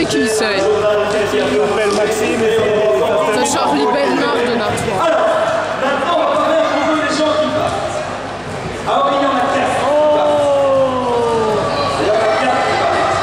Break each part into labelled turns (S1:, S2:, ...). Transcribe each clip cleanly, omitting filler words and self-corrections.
S1: Qui c'est? C'est Charlie Bernard de Nartois.
S2: Alors, maintenant on va parler un peu des gens qui passent. Alors il y en a 4 qui passent. Il y en a 4 qui passent.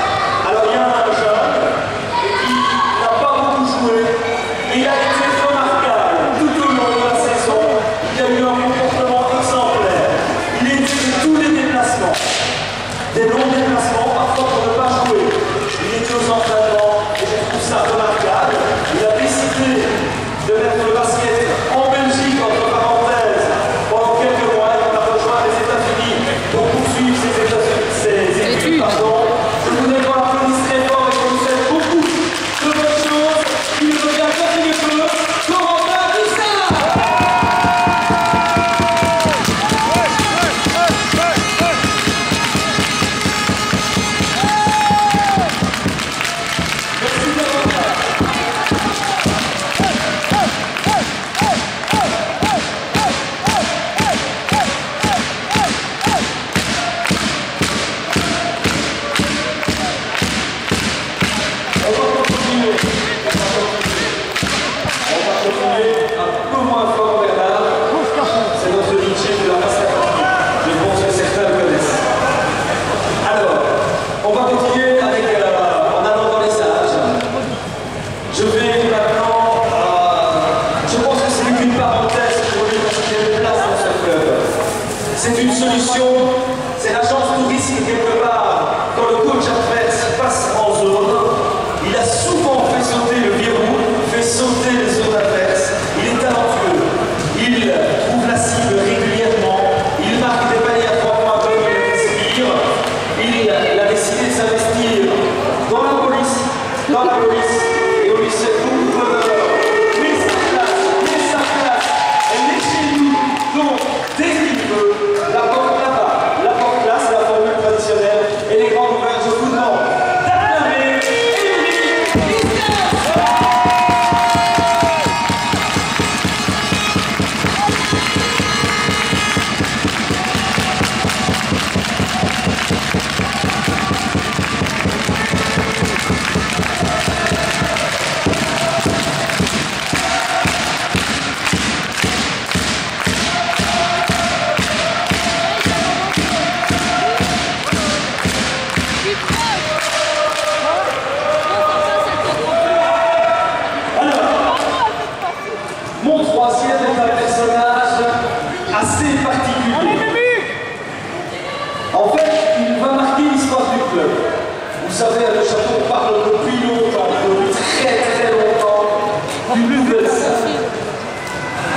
S2: savez, à Neuchâtel, on parle depuis longtemps, depuis très longtemps, d'une nouvelle salle.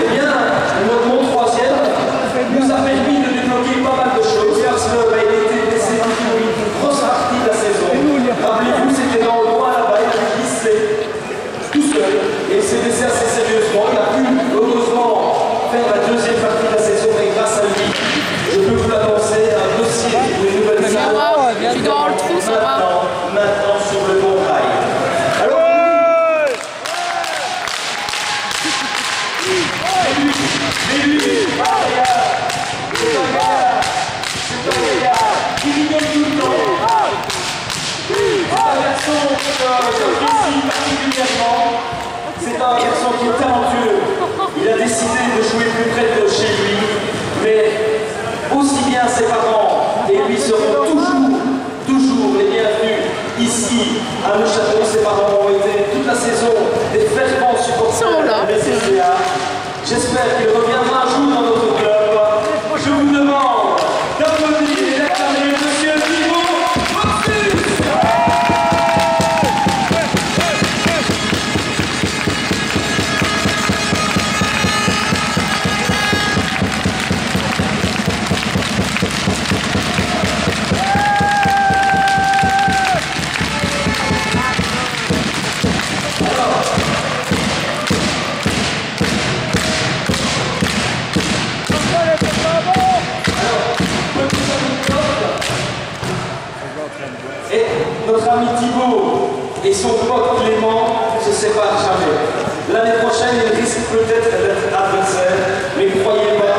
S2: Eh bien, mon troisième nous a permis de débloquer pas mal de choses parce qu'il était blessé depuis une grosse partie de la saison. Rappelez-vous, c'était dans le coin là-bas, il avait glissé tout seul et il s'est blessé assez sérieusement. Il a pu heureusement faire la deuxième partie de la saison et grâce à lui, je peux vous l'annoncer, un dossier de nouvelle salle.
S1: Tu dors le trou, ça va.
S2: Maintenant sur le bon rail. Alors, c'est un gars qui rigole tout le temps. C'est un garçon que j'apprécie particulièrement. C'est un garçon qui est talentueux. Il a décidé de jouer plus près de chez lui, mais aussi bien ses parents et lui seront toujours les bienvenus ici à Neuchâtel. Ses parents ont été toute la saison des fervents supporters de SCA. J'espère qu'il reviendra un jour dans notre club. Je vous demande d'applaudir et d'acclamer Monsieur Thibaut Boxus. Et notre ami Thibaut et son pote Clément ne se séparent jamais. L'année prochaine, ils risquent peut-être d'être adversaires, mais croyez-moi,